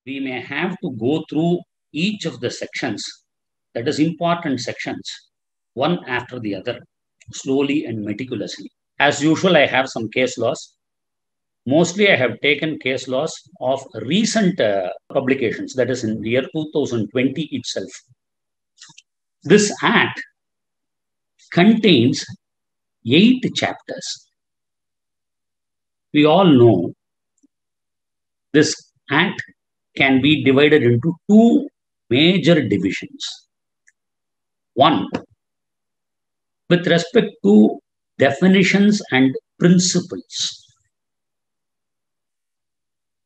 we may have to go through each of the sections, that is important sections, one after the other, slowly and meticulously. As usual, I have some case laws. Mostly, I have taken case laws of recent publications, that is in the year 2020 itself. This act contains 8 chapters. We all know this act can be divided into 2 major divisions. One, with respect to definitions and principles.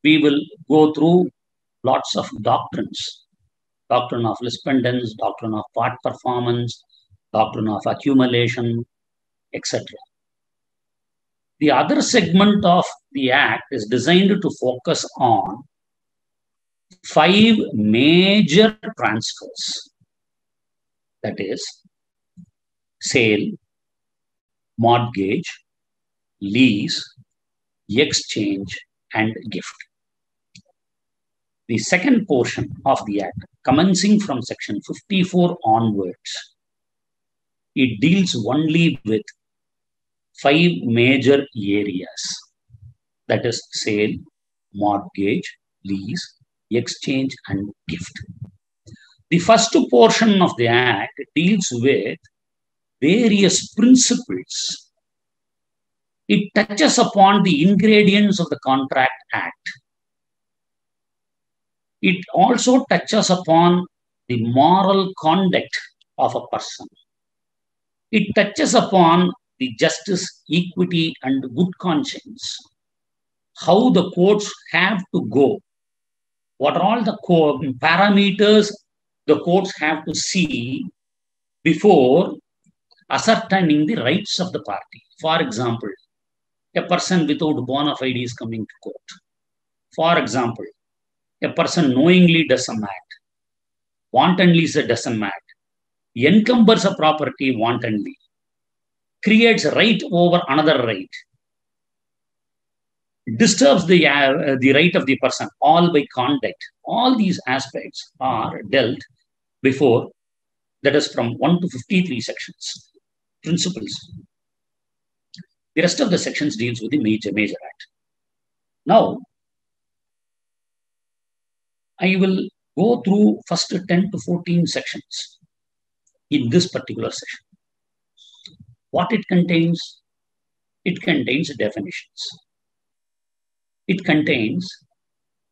We will go through lots of doctrines. Doctrine of resplendence, doctrine of part performance, doctrine of accumulation, etc. The other segment of the act is designed to focus on 5 major transfers. That is, sale, mortgage, lease, exchange, and gift. The second portion of the act, commencing from section 54 onwards, it deals only with 5 major areas. That is sale, mortgage, lease, exchange, and gift. The first portion of the act deals with various principles. It touches upon the ingredients of the Contract Act. It also touches upon the moral conduct of a person. It touches upon the justice, equity, and good conscience. How the courts have to go. What are all the parameters the courts have to see before ascertaining the rights of the party. For example, a person without bona fide is coming to court. For example, a person knowingly does some act, wantonly does some act, encumbers a property wantonly, creates a right over another right, disturbs the right of the person, all by conduct. All these aspects are dealt before, that is from 1 to 53 sections, principles. The rest of the sections deals with the major act. Now, I will go through first 10 to 14 sections in this particular section. What it contains? It contains definitions. It contains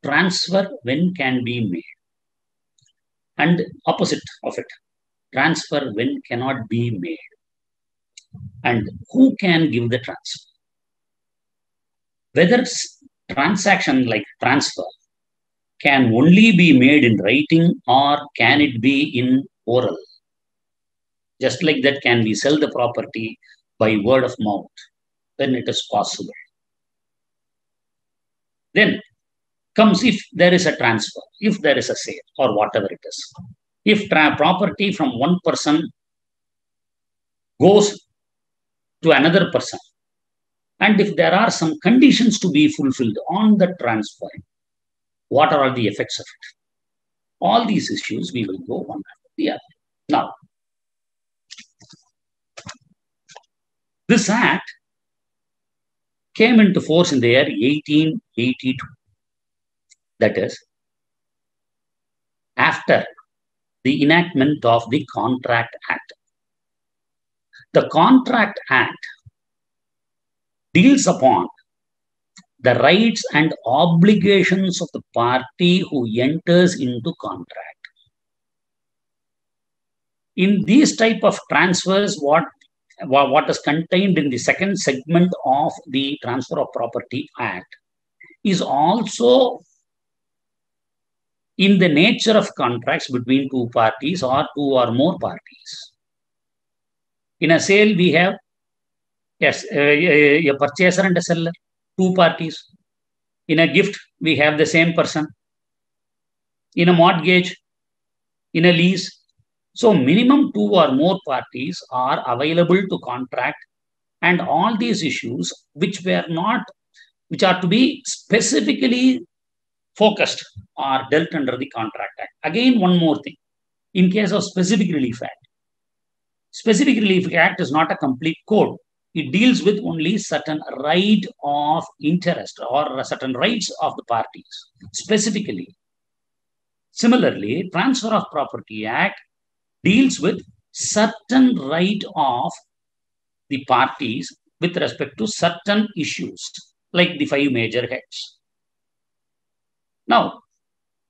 transfer when can be made. And opposite of it, transfer when cannot be made. And who can give the transfer? Whether transaction like transfer can only be made in writing or can it be in oral? Just like that, can we sell the property by word of mouth? Then it is possible. Then comes if there is a transfer, if there is a sale or whatever it is. If property from one person goes to another person, and if there are some conditions to be fulfilled on the transfer, what are all the effects of it? All these issues we will go one after the other. Now, this act came into force in the year 1882. That is, after the enactment of the Contract Act. The Contract Act deals upon the rights and obligations of the party who enters into contract. In these type of transfers, what is contained in the second segment of the Transfer of Property Act is also in the nature of contracts between 2 parties or 2 or more parties. In a sale, we have a purchaser and a seller, 2 parties. In a gift, we have the same person. In a mortgage, in a lease. So minimum 2 or more parties are available to contract, and all these issues which are to be specifically focused or dealt under the Contract Act. Again, one more thing. In case of Specific Relief Act, Specific Relief Act is not a complete code. It deals with only certain right of interest or certain rights of the parties, specifically. Similarly, Transfer of Property Act deals with certain right of the parties with respect to certain issues, like the 5 major heads. Now,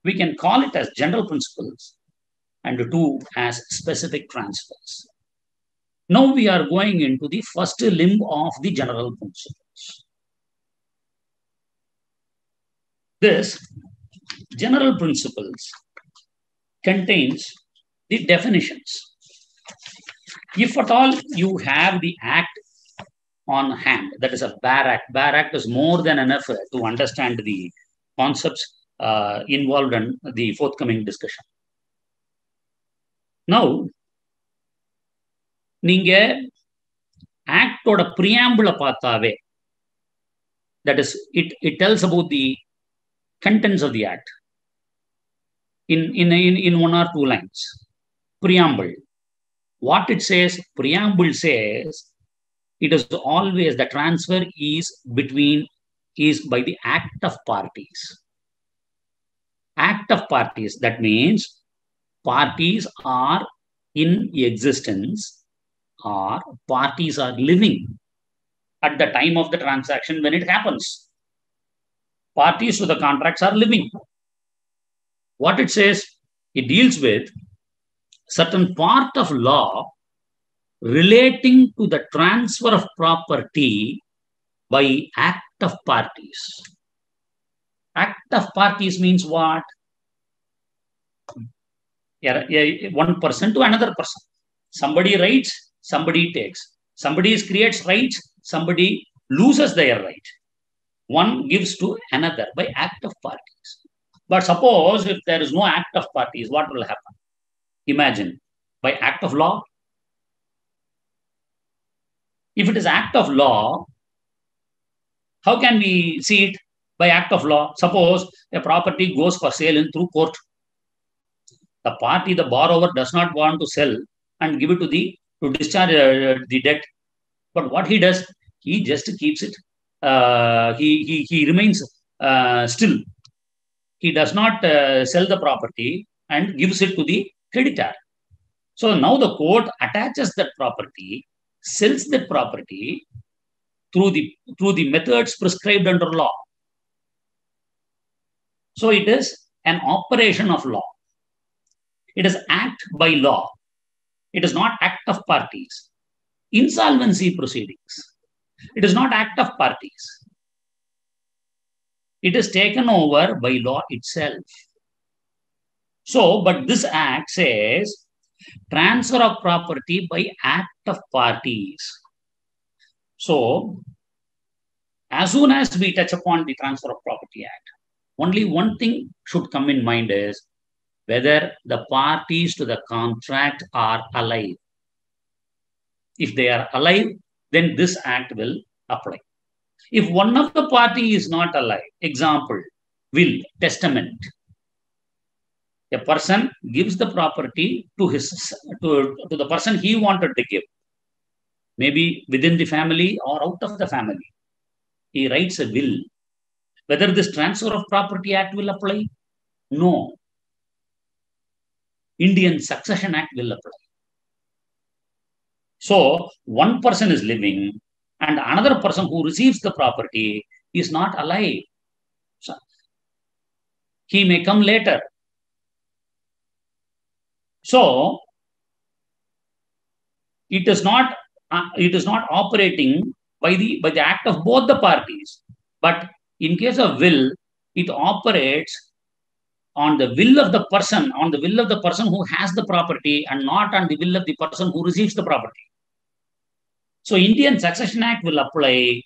we can call it as general principles and 2 as specific transfers. Now we are going into the first limb of the general principles. This general principles contains the definitions. If at all you have the act on hand, that is a bare act is more than enough to understand the concepts involved in the forthcoming discussion. Now, நீங்க ஆக்டோட preamble பார்த்தாவே, that is, it tells about the contents of the act in 1 or 2 lines. Preamble. What it says, preamble says, it is always the transfer is by the act of parties. Act of parties, that means parties are in existence or parties are living at the time of the transaction when it happens. Parties to the contracts are living. What it says, it deals with certain part of law relating to the transfer of property by act of parties. Act of parties means what? One person to another person. Somebody writes, somebody takes. Somebody creates rights, somebody loses their right. One gives to another by act of parties. But suppose if there is no act of parties, what will happen? Imagine, by act of law. If it is act of law, how can we see it by act of law? Suppose a property goes for sale through court. The party, the borrower, does not want to sell and give it to discharge the debt. But what he does, he just keeps it. He remains still. He does not sell the property and gives it to the creditor. So now the court attaches that property, sells that property through the methods prescribed under law. So it is an operation of law. It is act by law. It is not act of parties. Insolvency proceedings, it is not act of parties. It is taken over by law itself. So, but this act says transfer of property by act of parties. So, as soon as we touch upon the Transfer of Property Act, only one thing should come in mind is whether the parties to the contract are alive. If they are alive, then this act will apply. If one of the party is not alive, example, will, testament, a person gives the property to the person he wanted to give, maybe within the family or out of the family. He writes a will. Whether this Transfer of Property Act will apply? No. Indian Succession Act will apply. So one person is living and another person who receives the property is not alive. So he may come later. So it is not operating by the act of both the parties. But in case of will, it operates on the will of the person, who has the property, and not on the will of the person who receives the property. So Indian Succession Act will apply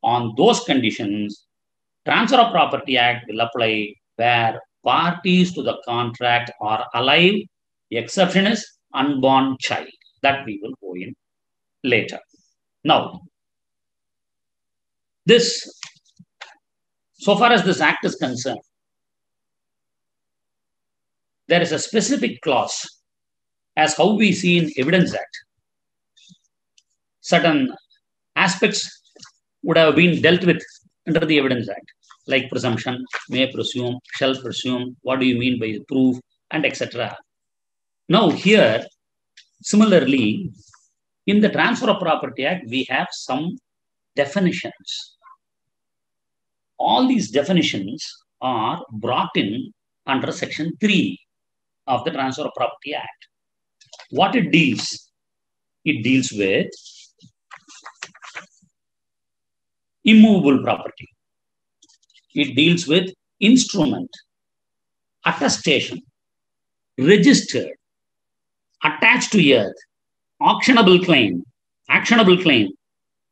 on those conditions. Transfer of Property Act will apply where parties to the contract are alive. The exception is unborn child. That we will go in later. Now, so far as this act is concerned, there is a specific clause as how we see in Evidence Act. Certain aspects would have been dealt with under the Evidence Act, like presumption, may presume, shall presume, what do you mean by proof, and etc. Now here, similarly, in the Transfer of Property Act, we have some definitions. All these definitions are brought in under Section 3 of the Transfer of Property Act. What it deals? It deals with immovable property. It deals with instrument, attestation, registered, attached to earth, actionable claim,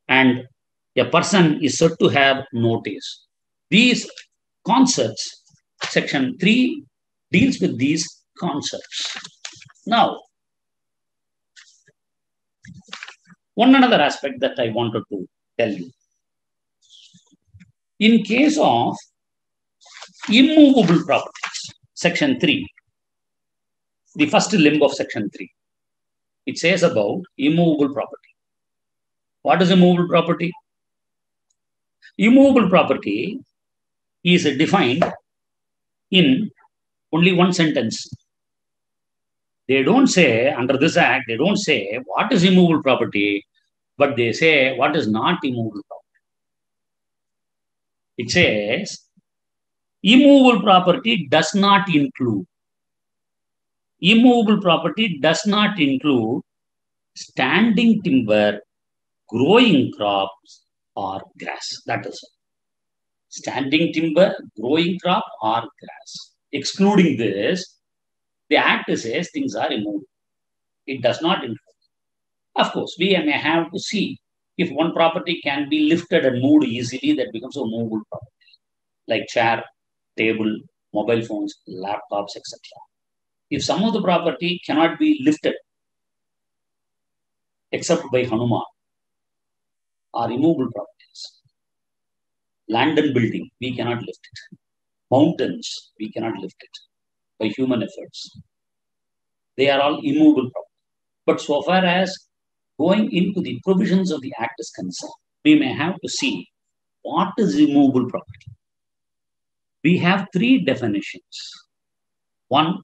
and a person is said to have notice. These concepts, Section 3 deals with these concepts. Now, one another aspect that I wanted to tell you. In case of immovable properties, Section 3, the first limb of Section 3, it says about immovable property. What is immovable property? Immovable property is defined in only one sentence. They don't say, under this act, they don't say what is immovable property, but they say what is not immovable property. It says, immovable property does not include standing timber, growing crops, or grass. That is it. Standing timber, growing crop, or grass. Excluding this, the Act says things are immovable. It does not include. Of course, we may have to see if one property can be lifted and moved easily, that becomes a movable property, like chair, table, mobile phones, laptops, etc. If some of the property cannot be lifted except by Hanuman, are immovable properties. Land and building, we cannot lift it. Mountains, we cannot lift it by human efforts. They are all immovable properties. But so far as going into the provisions of the Act is concerned, we may have to see what is immovable property. We have three definitions. One,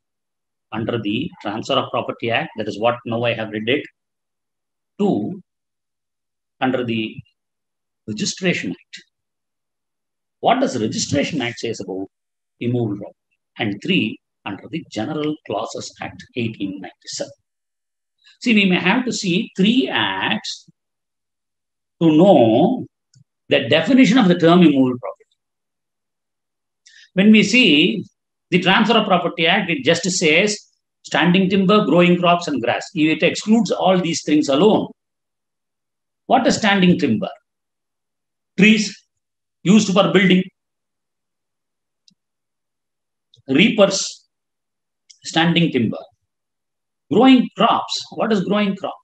under the Transfer of Property Act, that is what now I have read it. Two, under the Registration Act. What does the Registration Act says about immovable property? And three, under the General Clauses Act 1897. See, we may have to see three acts to know the definition of the term immovable property. When we see the Transfer of Property Act, it just says standing timber, growing crops, and grass. It excludes all these things alone. What is standing timber? Trees used for building. Reapers, standing timber. Growing crops. What is growing crop?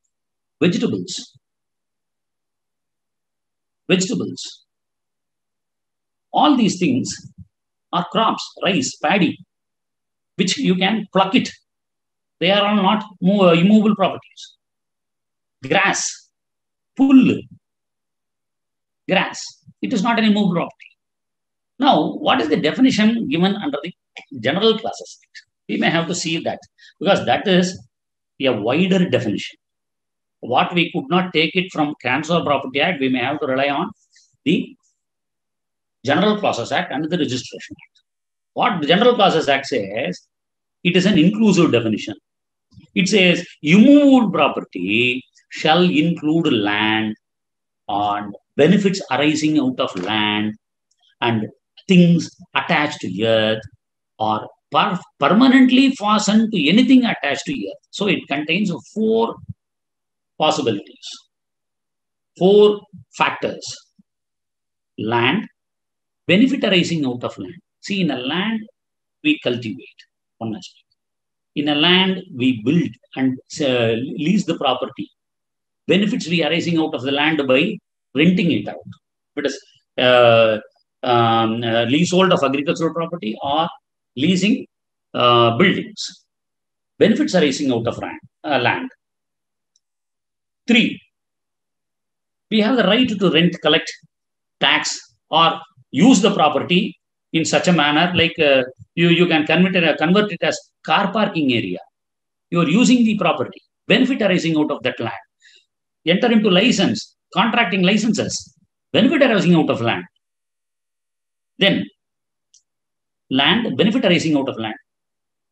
Vegetables. Vegetables. All these things are crops, rice, paddy, which you can pluck it. They are all not immovable properties. Grass, pull, grass. It is not an immovable property. Now, what is the definition given under the General Clauses Act? We may have to see that, because that is a wider definition. What we could not take it from Transfer of Property Act, we may have to rely on the General Clauses Act and the Registration Act. What the General Clauses Act says, it is an inclusive definition. It says immovable property shall include land and benefits arising out of land and things attached to earth or permanently fastened to anything attached to earth. So it contains four possibilities, four factors. Land, benefit arising out of land. See, in a land, we cultivate, one aspect. In a land, we build and lease the property. Benefits we arising out of the land by renting it out. It is leasehold of agricultural property or leasing buildings. Benefits arising out of land. 3. We have the right to rent, collect tax, or use the property in such a manner like you can convert it as car parking area. You are using the property. Benefit arising out of that land. Enter into license, contracting licenses. Benefit arising out of land. Then land, benefit arising out of land.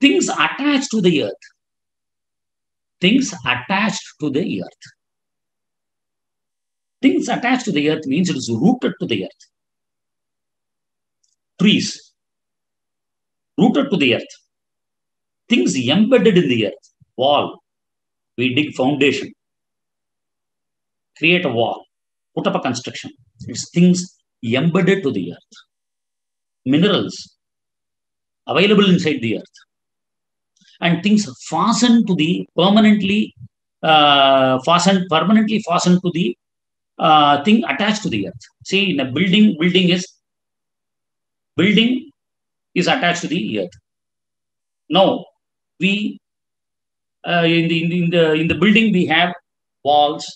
Things attached to the earth. Things attached to the earth. Things attached to the earth means it is rooted to the earth. Trees, rooted to the earth. Things embedded in the earth. Wall, we dig foundation, create a wall, put up a construction. It's things embedded to the earth. Minerals, available inside the earth. And things fastened to the permanently fastened to the thing attached to the earth. See, in a building is attached to the earth. Now, we in the building we have walls,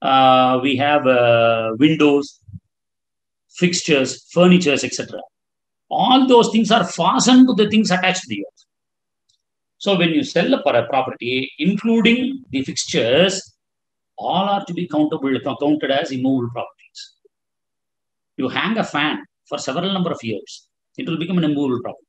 we have windows, fixtures, furnitures, etc. All those things are fastened to the things attached to the earth. So when you sell a property, including the fixtures, all are to be counted as immovable properties. You hang a fan for several number of years, it will become an immovable property.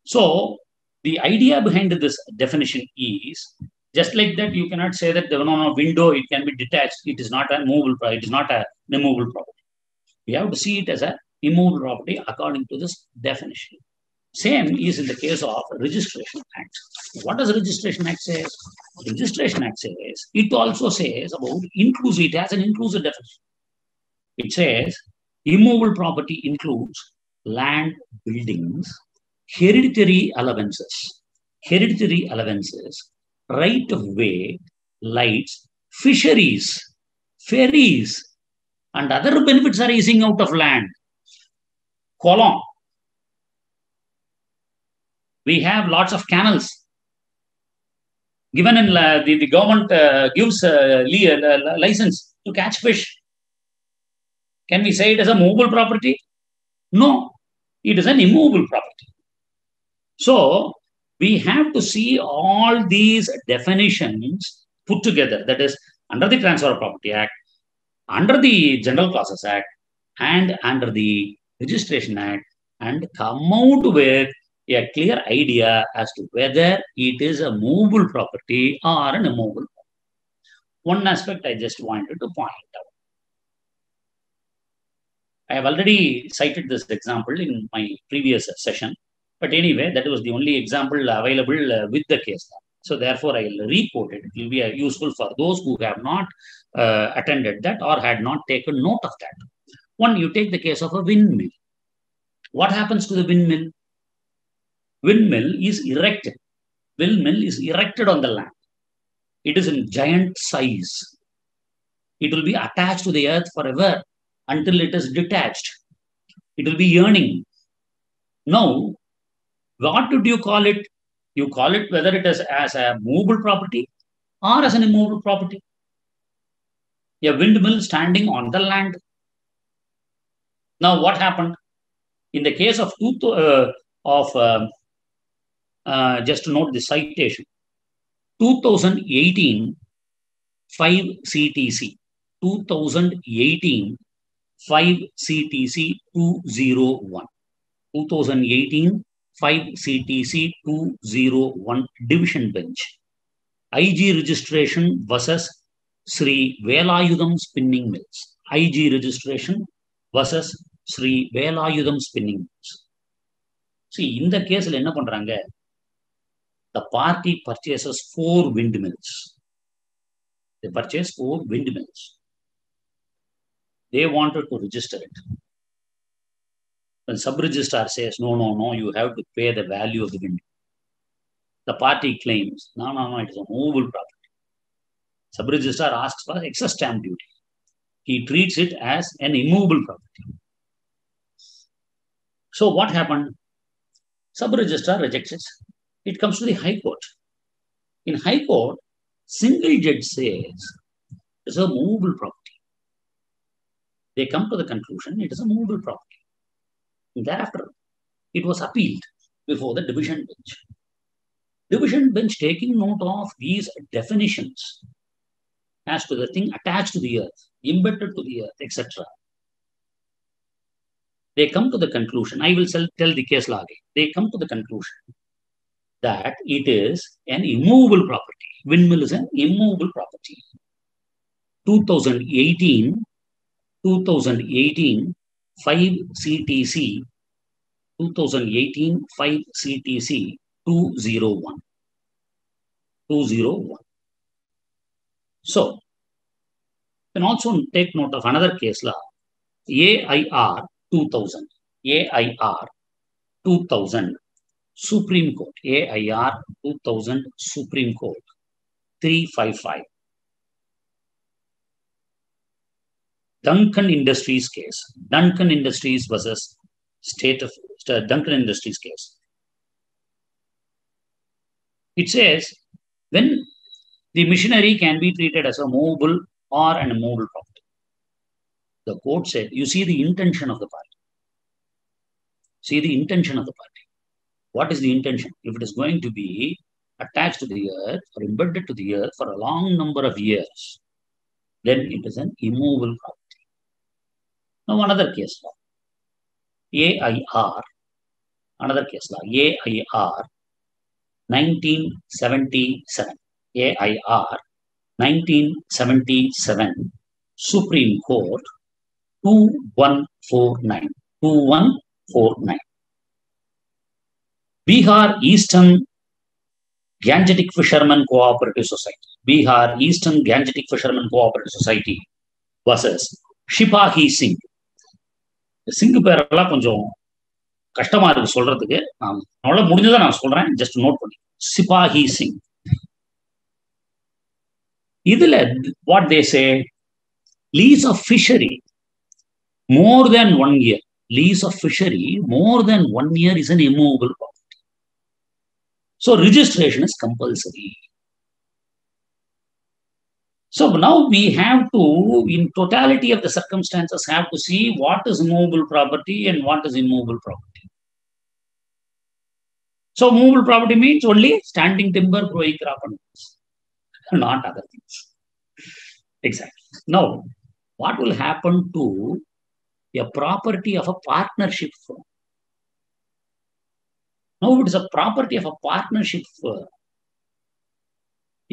So the idea behind this definition is just like that. You cannot say that no window, it can be detached. It is not a movable property. It is not an immovable property. We have to see it as an immovable property according to this definition. Same is in the case of Registration Act. What does Registration Act say? Registration Act says, it also says about inclusive, it has an inclusive definition. It says, immovable property includes land, buildings, hereditary allowances, right of way, lights, fisheries, ferries, and other benefits arising out of land. Colon. We have lots of canals. Given in the government gives license to catch fish. Can we say it as a movable property? No, it is an immovable property. So we have to see all these definitions put together. That is under the Transfer of Property Act, under the General Clauses Act, and under the Registration Act, and come out with a clear idea as to whether it is a movable property or an immovable property. One aspect I just wanted to point out. I have already cited this example in my previous session, but anyway, that was the only example available with the case law. So therefore, I will re-quote it. It will be useful for those who have not attended that or had not taken note of that. One, you take the case of a windmill. What happens to the windmill? Windmill is erected. Windmill is erected on the land. It is in giant size. It will be attached to the earth forever until it is detached. It will be yearning. Now, what did you call it? You call it whether it is as a movable property or as an immovable property. A windmill standing on the land. Now, what happened? In the case of just to note the citation, 2018 5 CTC, 2018 5 CTC 201, 2018 5 CTC 201 Division Bench, IG registration versus Sri Velayudham Spinning Mills, IG registration versus Sri Velayudham Spinning Mills. See, in the case, the party purchases 4 windmills. They purchased 4 windmills. They wanted to register it. When sub-registrar says, no, you have to pay the value of the windmill. The party claims, no, it is a movable property. Sub-registrar asks for excess stamp duty. He treats it as an immovable property. So what happened? Sub-registrar rejects it. It comes to the High Court. In High Court, single judge says it's a movable property. They come to the conclusion it is a movable property. Thereafter, it was appealed before the division bench. Division bench taking note of these definitions as to the thing attached to the earth, embedded to the earth, etc. They come to the conclusion, I will tell the case law again. They come to the conclusion that it is an immovable property. Windmill is an immovable property. 2018, 5 CTC, 2018, 5 CTC 201. So, you can also take note of another case law, AIR 2000. AIR 2000 Supreme Court. AIR 2000 Supreme Court 355. Duncan Industries case. Duncan Industries versus State of Duncan Industries case. It says when the machinery can be treated as a movable or an immovable property. The court said, you see the intention of the party. See the intention of the party. What is the intention? If it is going to be attached to the earth or embedded to the earth for a long number of years, then it is an immovable property. Now, another case law. AIR, another case law. AIR 1977. AIR 1977 Supreme Court 2149. 2149. Bihar Eastern Gangetic Fishermen Cooperative Society. Bihar Eastern Gangetic Fishermen Cooperative Society versus Shipahi Singh. சிங்கு பேரெல்லாம் கொஞ்சம் கஷ்டமா இருக்கு சொல்றதுக்கு. அவ்வளவு முடிஞ்சதை நான் சொல்றேன், just note பண்ணி. சிபாஹி சிங். இதுல what they say, lease of fishery more than 1 year. Lease of fishery more than 1 year is an immovable property. So registration is compulsory. So now we have to, in totality of the circumstances, have to see what is movable property and what is immovable property. So movable property means only standing timber, growing crop, not other things. Exactly. Now, what will happen to a property of a partnership firm? Now, it is a property of a partnership firm.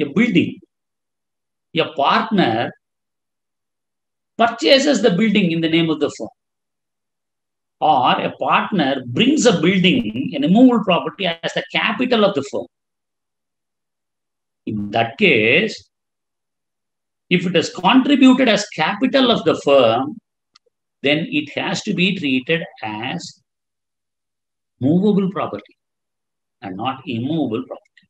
A building. A partner purchases the building in the name of the firm. Or a partner brings a building, an immovable property, as the capital of the firm. In that case, if it is contributed as capital of the firm, then it has to be treated as movable property and not immovable property.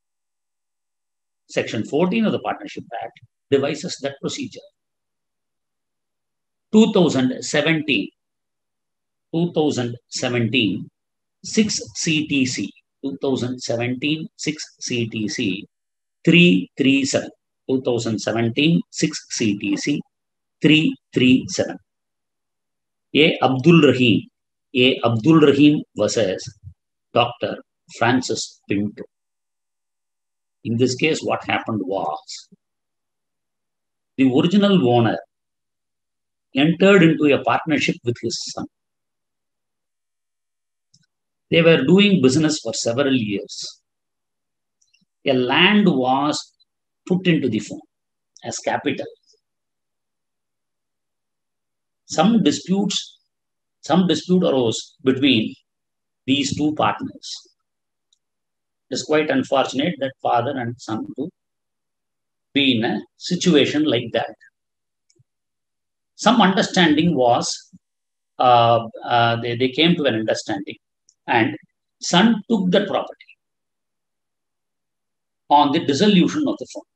Section 14 of the Partnership Act devises that procedure. 2017, 6 CTC, 2017, 6 CTC 337. 2017, 6 CTC 337. A. Abdul Rahim versus Dr. Francis Pinto. In this case, what happened was the original owner entered into a partnership with his son. They were doing business for several years. A land was put into the firm as capital. Some dispute arose between these two partners. It is quite unfortunate that father and son to be in a situation like that. Some understanding was, they came to an understanding, and son took that property on the dissolution of the firm.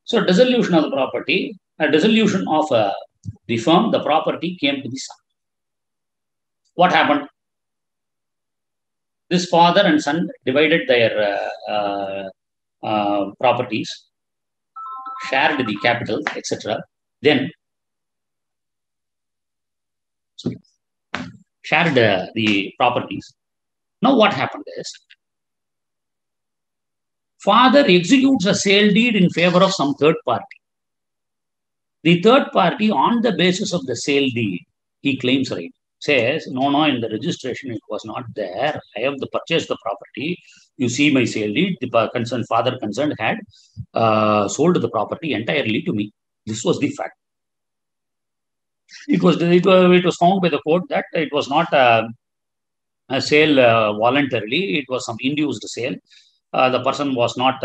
So dissolution of the property, a dissolution of the firm, the property came to the son. What happened? This father and son divided their properties, shared the capital, etc. Then shared the properties. Now what happened is, father executes a sale deed in favor of some third party. The third party, on the basis of the sale deed, he claims right. Says, no, in the registration it was not there. I have purchased the property. You see my sale deed. The father concerned had sold the property entirely to me. This was the fact. It was found by the court that it was not a sale voluntarily. It was some induced sale. The person was not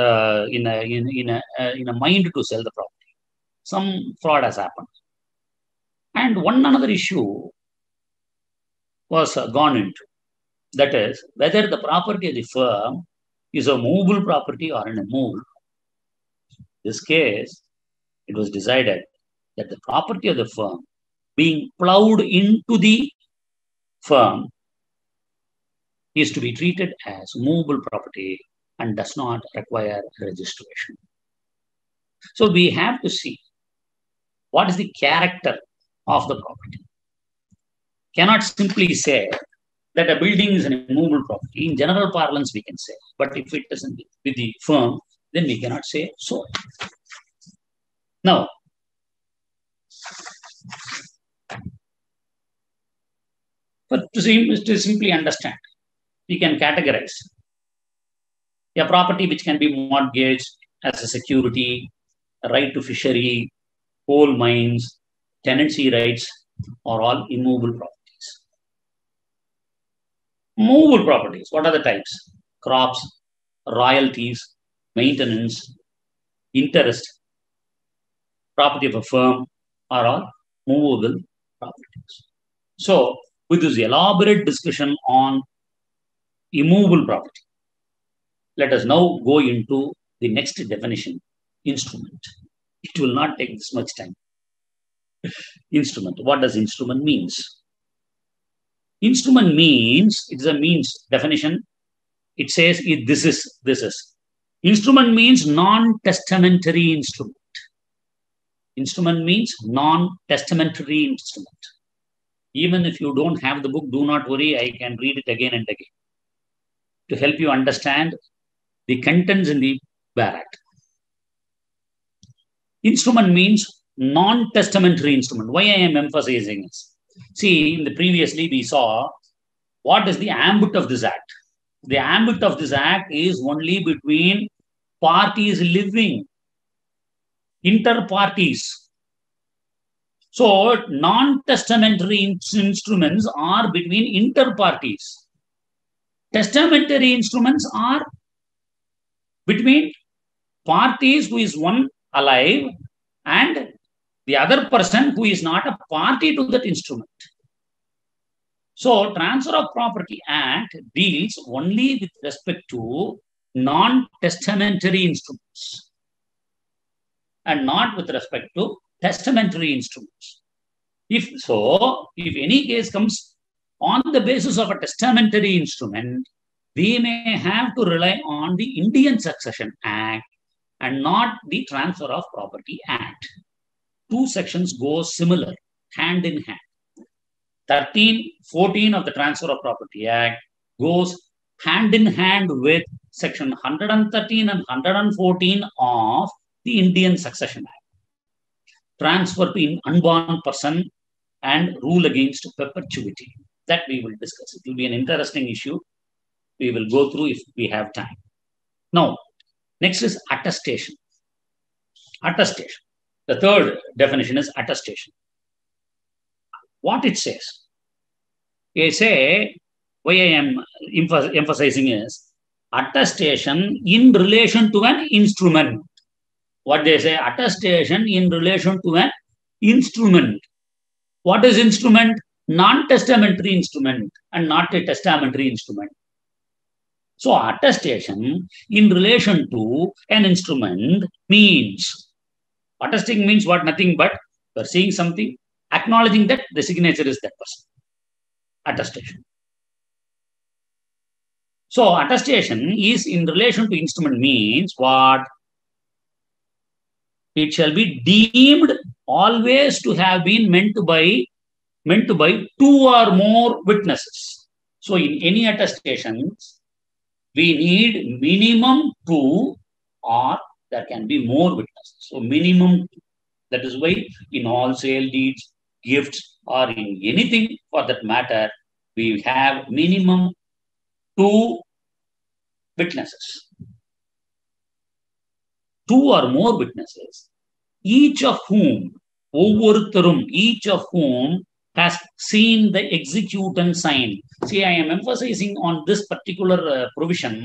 in a mind to sell the property. Some fraud has happened. And one another issue was gone into. That is, whether the property of the firm is a movable property or an immovable. In this case, it was decided that the property of the firm being plowed into the firm is to be treated as movable property and does not require registration. So we have to see what is the character of the property. Cannot simply say that a building is an immovable property. In general parlance, we can say, but if it doesn't with the firm, then we cannot say so. Now, but to simply understand, we can categorize a property which can be mortgaged as a security, a right to fishery, coal mines, tenancy rights are all immovable properties. Movable properties, what are the types? Crops, royalties, maintenance, interest, property of a firm are all movable properties. So, with this elaborate discussion on immovable property, let us now go into the next definition, instrument. It will not take this much time. Instrument. What does instrument means? Instrument means, it's a means definition. It says this is. Instrument means non-testamentary instrument. Instrument means non-testamentary instrument. Even if you don't have the book, do not worry, I can read it again and again to help you understand the contents in the Bare Act. Instrument means non-testamentary instrument. Why I am emphasizing this? See, previously we saw what is the ambit of this act. The ambit of this act is only between parties living, inter-parties. So, non-testamentary instruments are between inter-parties. Testamentary instruments are between parties who is one alive and the other person who is not a party to that instrument. So, Transfer of Property Act deals only with respect to non-testamentary instruments and not with respect to testamentary instruments. If any case comes on the basis of a testamentary instrument, we may have to rely on the Indian Succession Act and not the Transfer of Property Act. Two sections go similar, hand in hand. 13-14 of the Transfer of Property Act goes hand in hand with section 113 and 114 of the Indian Succession Act. Transfer to an unborn person and rule against perpetuity. That we will discuss. It will be an interesting issue. We will go through if we have time. Now, next is attestation. Attestation. The third definition is attestation. What it says? They say, why I am emphasizing is attestation in relation to an instrument. What they say, attestation in relation to an instrument. What is instrument? Non-testamentary instrument and not a testamentary instrument. So, attestation in relation to an instrument means, attesting means what? Nothing but you are seeing something, acknowledging that the signature is that person. Attestation. So attestation is in relation to instrument means what? It shall be deemed always to have been meant by two or more witnesses. So in any attestations, we need minimum two, or there can be more witnesses. So minimum, that is why in all sale deeds, gifts, or in anything for that matter, we have minimum two witnesses. Two or more witnesses, each of whom has seen the executant sign. See, I am emphasizing on this particular provision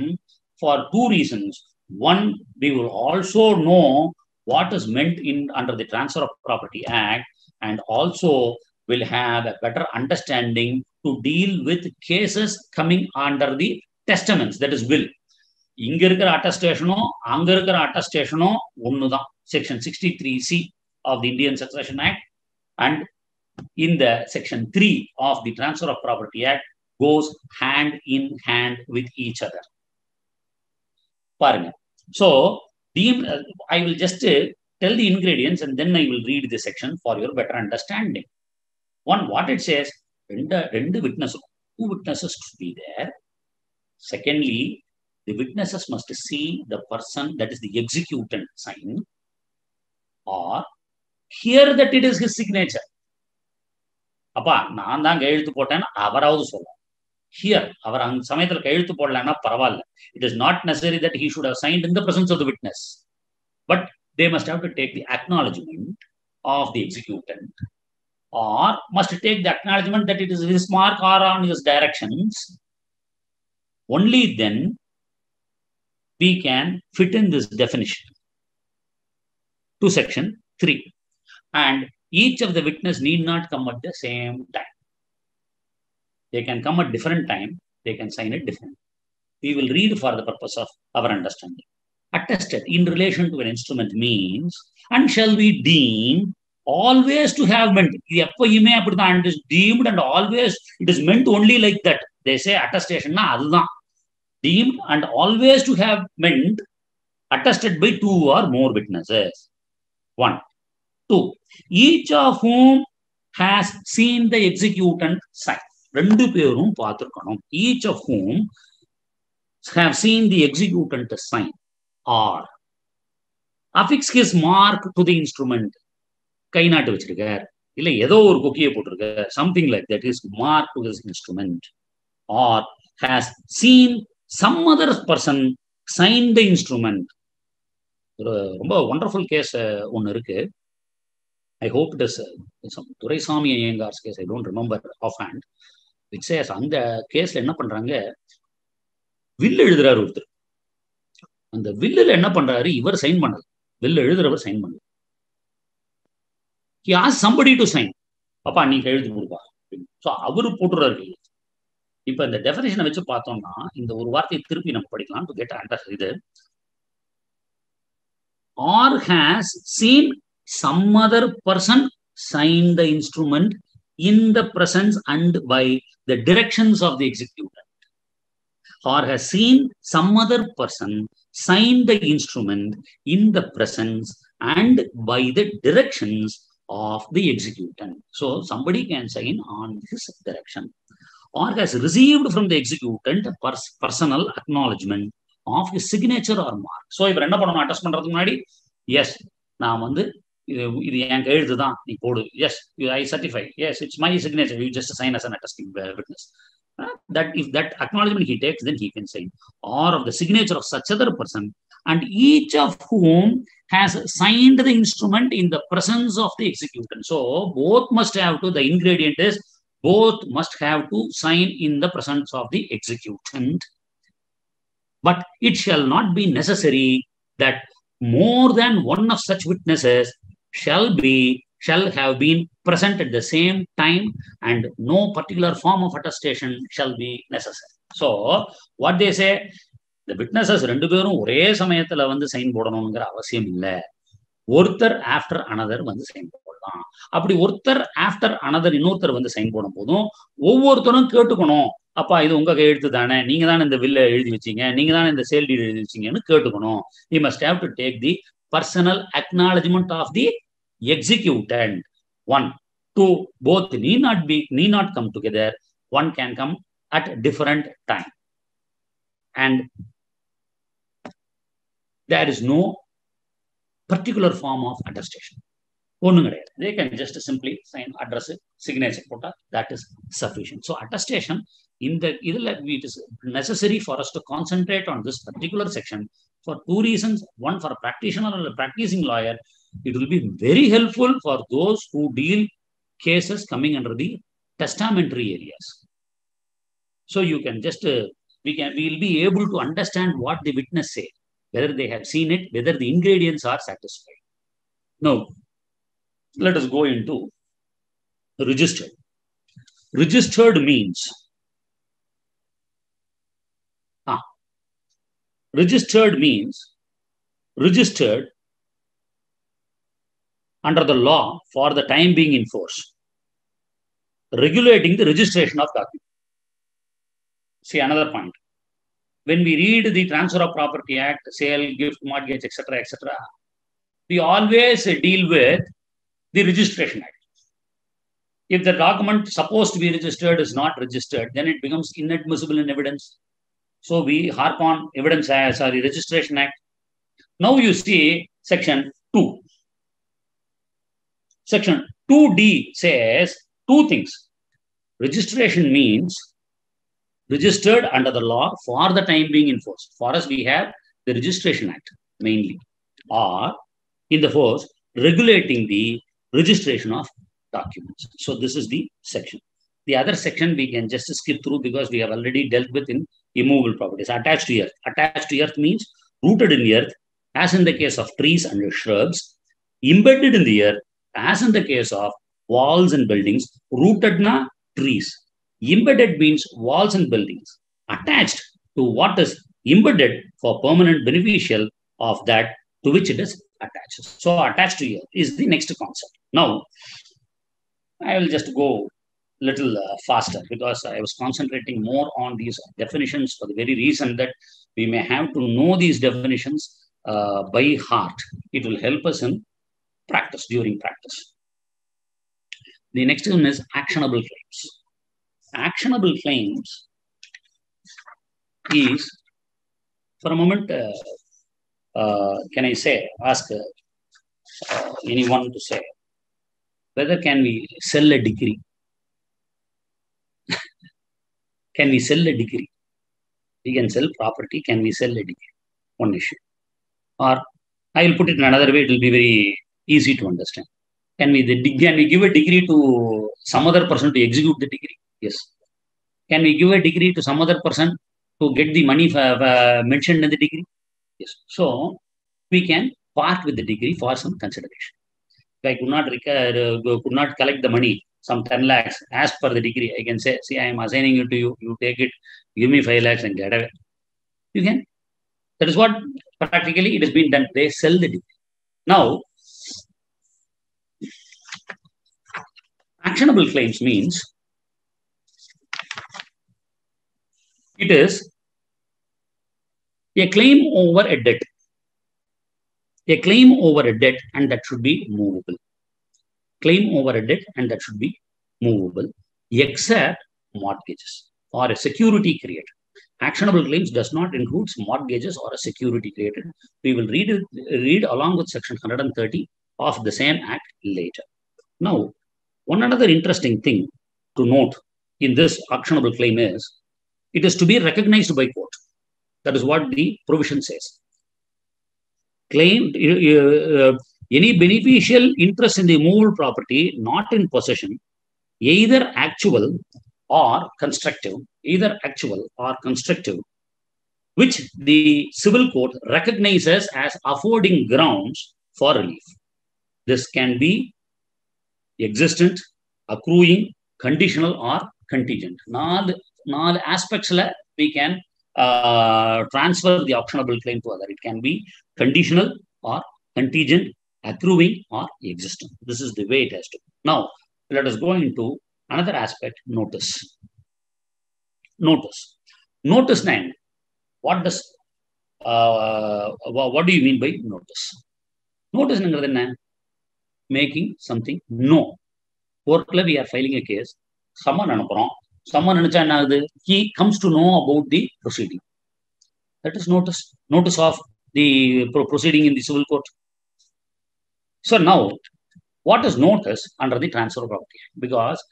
for two reasons. One, we will also know what is meant under the Transfer of Property Act, and also will have a better understanding to deal with cases coming under the testaments, that is will. இங்க இருக்கிற அட்டஸ்டேஷனும் அங்க இருக்கிற அட்டஸ்டேஷனும் ஒண்ணுதான். Section 63C of the Indian Succession Act and in the section 3 of the Transfer of Property Act goes hand in hand with each other. பாருங்க. So I will just tell the ingredients and then I will read the section for your better understanding. One, what it says, two witnesses to be there. Secondly, the witnesses must see the person, that is the executant, sign, or hear that it is his signature. அப்பா நான் தான் கையெழுத்து போட்டேன்னு அவராவது சொல்லலாம். Here, அவர் அந்த சமயத்தில் கையெழுத்து போடலன்னா பரவாயில்ல. It is not necessary that he should have signed in the presence of the witness, but they must have to take the acknowledgement of the executant, or must take the acknowledgement that it is his mark or on his directions. Only then we can fit in this definition to section 3. And each of the witness need not come at the same time. They can come at different time. They can sign it different. We will read for the purpose of our understanding. Attested in relation to an instrument means and shall be deemed always to have meant. And is deemed and always it is meant only like that. They say attestation na adha. Deemed and always to have meant attested by two or more witnesses. 1. 2. Each of whom has seen the executant sign. ரெண்டு பேரும் பார்த்திருக்கணும். Each of whom have seen the executant sign or affix his mark to the instrument. கை நாட்டு வச்சிருக்கார், இல்ல ஏதோ ஒரு கொக்கியை போட்டிருக்கார், something like that is mark to his instrument, or has seen some other person sign the instrument. ஒரு ரொம்ப wonderful case ஒன்னு இருக்கு. I hope it is some Duraisamy Iyengar's case. I don't remember offhand. It says அந்த கேஸ்ல என்ன பண்றாங்க, will எழுதுறாரு ஒருத்தர். அந்த வில்லுல என்ன பண்றாரு, இவர் சைன் பண்ணல, வில் எழுதுறவர் சைன் பண்ணல. He asked somebody to sign. அப்பா நீ கையெழுத்து போடுப்பா. ஸோ அவரு போட்டுறாரு. இப்ப இந்த டெஃபினேஷனை வச்சு பார்த்தோம்னா இந்த ஒரு வார்த்தையை திருப்பி நம்ம படிக்கலாம். டு கெட் அண்டர் இது or has seen some other person sign the instrument in the presence and by the directions of the executant, or has seen some other person sign the instrument in the presence and by the directions of the executant. So somebody can sign on his direction, or has received from the executant personal acknowledgement of his signature or mark. So இவர் என்ன பண்ணணும், attest பண்றதுக்கு முன்னாடி S நான் வந்து இது என் கையெழுத்து தான், நீ போடு, yes I certify, yes it's my signature, you just sign as an attesting witness. That if that acknowledgement he takes, then he can sign, or of the signature of such other person, and each of whom has signed the instrument in the presence of the executant. So both must have to, the ingredient is both must have to sign in the presence of the executant. But it shall not be necessary that more than one of such witnesses shall have been present at the same time, and no particular form of attestation shall be necessary. So what they say, the witnesses ரெண்டு பேரும் ஒரே சமயத்துல வந்து sign போடணும்ங்கிற அவசியம் இல்லை. ஒருத்தர் after another வந்து sign போடலாம். அப்படி ஒருத்தர் ஆஃப்டர் அனதர் இன்னொருத்தர் வந்து சைன் போடும் போதும் ஒவ்வொருத்தரும் கேட்டுக்கணும், அப்பா இது உங்க கையெழுத்து தானே, நீங்க தானே இந்த வில்ல எழுதி வச்சீங்க, நீங்க தானே இந்த சேல் டீட் எழுதி வச்சீங்கன்னு கேட்டுக்கணும். You must have to take the personal acknowledgement of the executant. One, two, both need not come together. One can come at different time, and there is no particular form of attestation. They can just simply sign address, signature, that is sufficient. So attestation it is necessary for us to concentrate on this particular section for two reasons. One, for a practitioner or a practicing lawyer, it will be very helpful for those who deal cases coming under the testamentary areas. So you can just we will be able to understand what the witness say, whether they have seen it, whether the ingredients are satisfied. Now let us go into registered. Registered means registered under the law for the time being in force, regulating the registration of documents. See another point. When we read the Transfer of Property Act, sale, gift, mortgage, etc., we always deal with the Registration Act. If the document supposed to be registered is not registered, then it becomes inadmissible in evidence. So we harp on evidence as the Registration Act. Now you see section 2. Section 2D says two things. Registration means registered under the law for the time being in force. For us, we have the Registration Act mainly, or in the force, regulating the registration of documents. So this is the section. The other section we can just skip through because we have already dealt with in immovable properties. Attached to earth. Attached to earth means rooted in the earth, as in the case of trees and shrubs. Embedded in the earth, as in the case of walls and buildings. Rooted na trees. Embedded means walls and buildings. Attached to what is embedded for permanent beneficial of that to which it is attached. So attached to earth is the next concept. Now, I will just go little faster because I was concentrating more on these definitions for the very reason that we may have to know these definitions by heart. It will help us in practice, during practice. The next one is actionable claims. Actionable claims is, for a moment, can I say, ask anyone to say, whether can we sell a degree? Can we sell a degree? We can sell property. Can we sell a degree? One issue. Or I will put it in another way. It will be very easy to understand. Can we give a degree to some other person to execute the degree? Yes. Can we give a degree to some other person to get the money mentioned in the degree? Yes. So we can part with the degree for some consideration. If I could not collect the money, some 10 lakhs, as per the degree, I can say, see, I am assigning it to you. You take it, give me 5 lakhs and get away. You can. That is what practically it has been done. They sell the degree. Now, actionable claims means it is a claim over a debt. A claim over a debt, and that should be movable. Claim over a debt, and that should be movable, except mortgages or a security created. Actionable claims does not include mortgages or a security created. We will read along with section 130 of the same act later. Now, one another interesting thing to note in this actionable claim is it is to be recognized by court. That is what the provision says. Claim any beneficial interest in the movable property not in possession, either actual or constructive, which the civil court recognizes as affording grounds for relief. This can be existent, accruing, conditional, or contingent. All aspects we can transfer the actionable claim to other. It can be conditional or contingent, accruing or existent. This is the way it has to be. Now, let us go into another aspect, notice. notice. Notice 9. What do you mean by notice? Notice is making something known. Courtla we are filing a case. Someone he comes to know about the proceeding. That is notice. Notice of the proceeding in the civil court. So now, what is notice under the transfer of property? Because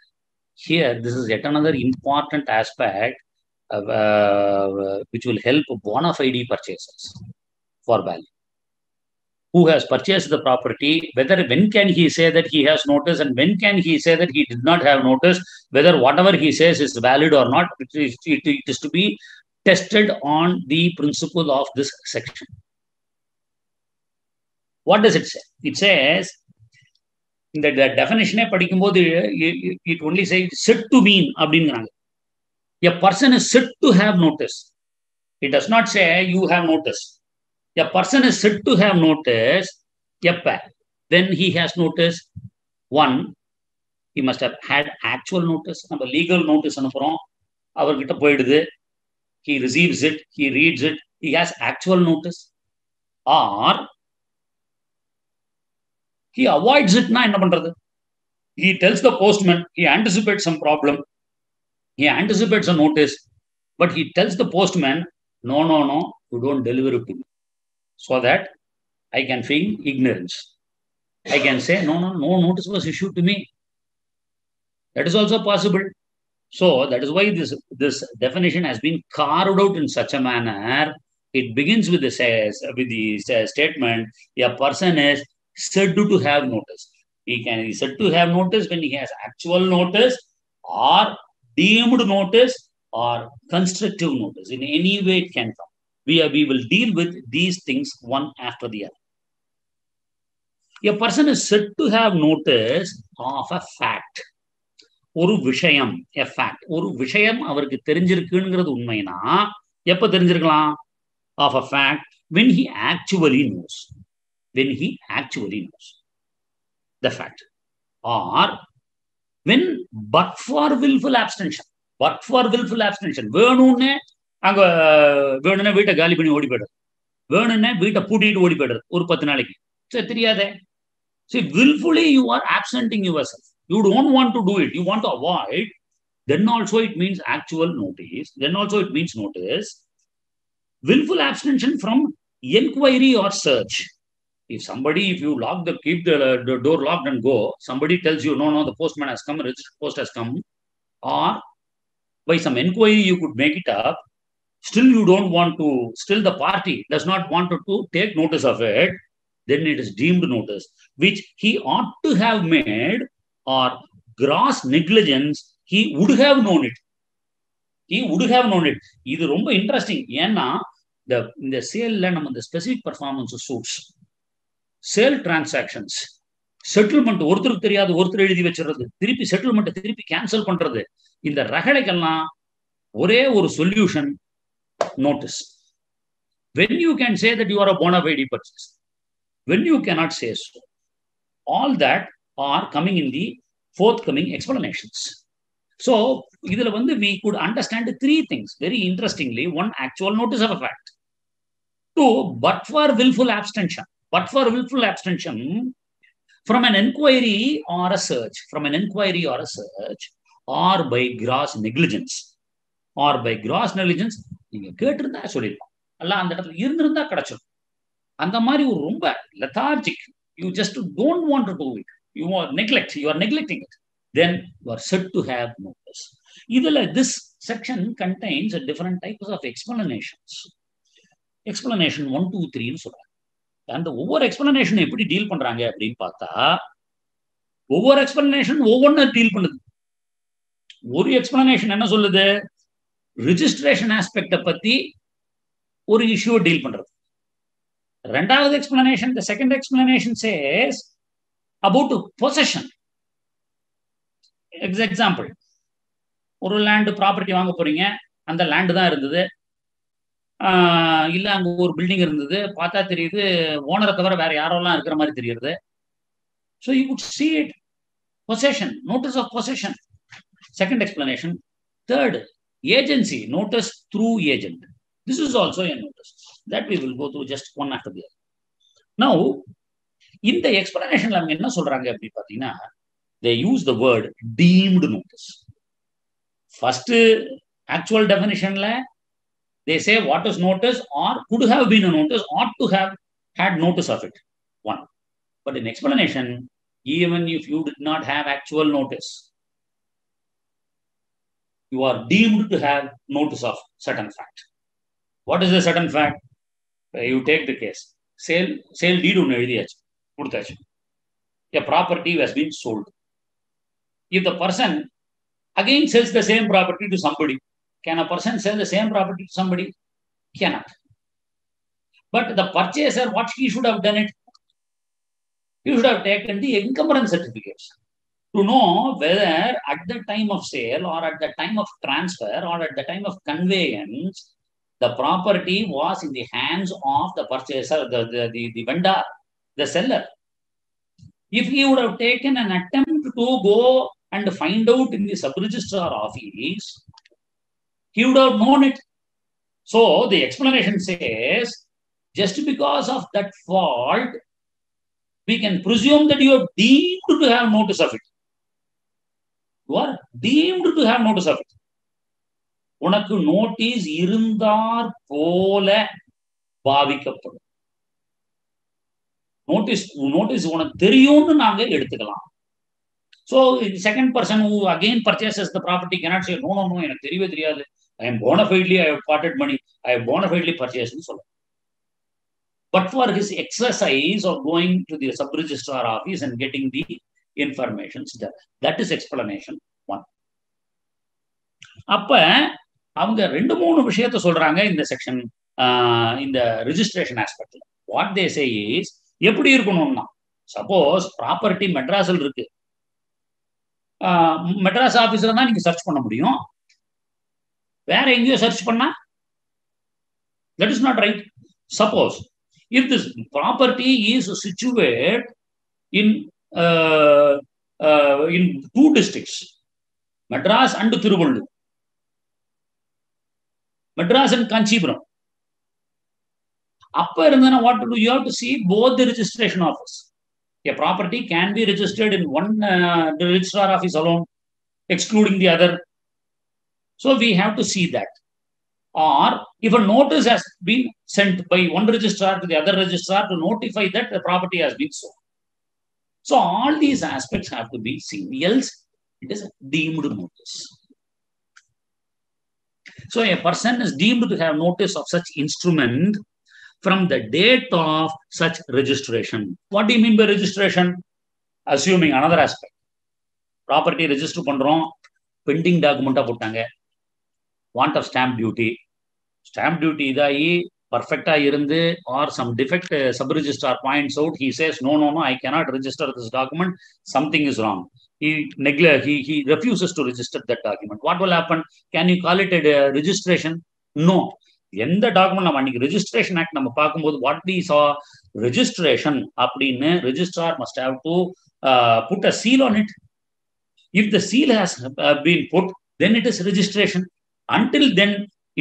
here, this is yet another important aspect which will help bona fide purchasers for value. Who has purchased the property, when can he say that he has notice, and when can he say that he did not have notice, whether whatever he says is valid or not, it is to be tested on the principle of this section. What does it say? It says, in the definition, it only says said to mean. A person is said to have notice. It does not say you have notice. A person is said to have notice. Then he has notice. One, he must have had actual notice. Legal notice. He receives it. He reads it. He has actual notice. Or he avoids it. He tells the postman, he anticipates some problem. He anticipates a notice, but he tells the postman, no, you don't deliver it to me. So that I can feign ignorance. I can say, no notice was issued to me. That is also possible. So that is why this definition has been carved out in such a manner. It begins with the statement, a person is said to have notice. He is said to have notice when he has actual notice, or deemed notice, or constructive notice. In any way it can come. We will deal with these things one after the other. A person is said to have notice of a fact. ஒரு விஷயம், a fact. ஒரு விஷயம் அவருக்கு தெரிஞ்சிருக்குங்கிறது உண்மைனா எப்ப தெரிஞ்சிருக்கலாம்? Of a fact when he actually knows. When he actually knows the fact. Or when but for willful abstention. But for willful abstention. வேணும்னே அங்க வேணும்னே வீட்டை காலி பண்ணி ஓடி போயிடுறது. வேணும்னே வீட்டை பூட்டிட்டு ஓடி போயிடுறது ஒரு 10 நாளைக்கு. சரி தெரியாதே. See, willfully you are absenting yourself. You don't want to do it. You want to avoid. Then also it means actual notice. Then also it means notice. Willful abstention from inquiry or search. If you keep the door locked and go, somebody tells you, no, the postman has come, registered post has come, or by some inquiry you could make it up, still the party does not want to take notice of it, then it is deemed notice, which he ought to have made, or gross negligence, he would have known it. He would have known it. This is very interesting. In the sale, the specific performance suits. Sale transactions. Settlement, ஒருத்தருக்கு தெரியாது, ஒருத்தர் எழுதி வச்சிருது. திருப்பி settlement திருப்பி cancel பண்றது. இந்த ரகளைக்கெல்லாம் ஒரே ஒரு solution, notice. When you can say that you are a bona fide purchase. When you cannot say so. All that are coming in the forthcoming explanations. So, we could understand 3 things. Very interestingly, 1, actual notice of a fact. 2, but for willful abstention. But for willful abstention, from an inquiry or a search, or by gross negligence. Or by gross negligence, நீங்க கேட்டிருந்தா சொல்லிருப்போம். அல்ல அந்த இடத்துல இருந்திருந்தா கிடைச்சிடும். அந்த மாதிரி ஒரு ரொம்ப lethargic. You just don't want to do it. You are neglecting it. Then you are said to have notice. This section contains different types of explanations. Explanation 1, 2, 3 ன்னு சொல்றாங்க. அந்த ஒவ்வொரு எக்ஸ்பிளனேஷன் எப்படி டீல் பண்றாங்க அப்படின்னு பார்த்தா, ஒவ்வொரு எக்ஸ்பிளனேஷன் ஒவ்வொன்றும் டீல் பண்ணுது. ஒரு எக்ஸ்பிளனேஷன் என்ன சொல்லுது? ரிஜிஸ்ட்ரேஷன் ஆஸ்பெக்ட பத்தி ஒரு இஷ்யூ டீல் பண்றது. ரெண்டாவது explanation, the second explanation says about possession. Example, ஒரு லேண்ட் ப்ராப்பர்ட்டி வாங்க போறீங்க, அந்த லேண்டு தான் இருந்தது, இல்ல அங்க ஒரு பில்டிங் இருந்தது, பார்த்தா தெரியுது ஓனரை தவிர வேற யாரெல்லாம் இருக்கிற மாதிரி தெரியுது. So you would see it. Possession, notice of possession. Second explanation. Third, Agency, notice through agent. This is also a notice. That we will go through just one after the other. Now, in the explanation, they use the word deemed notice. First, actual definition, they say what is notice or could have been a notice, ought to have had notice of it. One. But in explanation, even if you did not have actual notice, you are deemed to have notice of certain fact. What is the certain fact? You take the case. Sale deed a property has been sold. If the person again sells the same property to somebody, can a person sell the same property to somebody? Cannot. But the purchaser, what he should have done it? He should have taken the encumbrance certificates to know whether at the time of sale or at the time of transfer or at the time of conveyance, the property was in the hands of the purchaser, the vendor, the seller. If he would have taken an attempt to go and find out in the sub-registrar office, he would have known it. So the explanation says, just because of that fault, we can presume that you are deemed to have notice of it. You are deemed to have notice of it. உனக்கு notice இருந்தார் போல பாவிக்கப்படும். Notice உனக்கு தெரியும்னு நாங்க எடுத்துக்கலாம். So the second person who again purchases the property cannot say, no, எனக்கு தெரியவே தெரியாது. I am bona fidely, I have parted money, I have bona fidely purchased. But for his exercise of going to the sub-registrar office and getting the information, that is explanation one. அப்ப அவங்க 2-3 விஷயத்தை சொல்றாங்க இந்த section, இந்த registration ஆஸ்பெக்ட்ல. What they say is, எப்படி இருக்கணும்னா, suppose property மெட்ராஸில் இருக்கு, மெட்ராஸ் ஆபீஸ்ல தான் நீங்க சர்ச் பண்ண முடியும். வேற எங்கேயோ சர்ச் பண்ணா that is not right. Suppose if this property is situated in 2 districts, Madras and Tiruvallur, Madras and Kanchipuram, upper and then what to do? You have to see both the registration office. A property can be registered in one registrar office alone, excluding the other. So we have to see that. Or if a notice has been sent by one registrar to the other registrar to notify that the property has been sold. So all these aspects have to be seen, else it is deemed notice. So a person is deemed to have notice of such instrument from the date of such registration. What do you mean by registration? Assuming another aspect. Property register பண்றோம், pending document போட்டாங்க, want of stamp duty. Stamp duty இதாயி perfect இருந்து, or some defect sub-registrar points out, he says, no, I cannot register this document, something is wrong. He refuses to register that document. What will happen? Can you call it a registration? No. எந்த document நம்ம அன்னைக்கு registration act நம்ம பார்க்கும்போது what we saw, registration அப்படின்னு registrar must have to put a seal on it. If the seal has been put, then it is registration. Until then,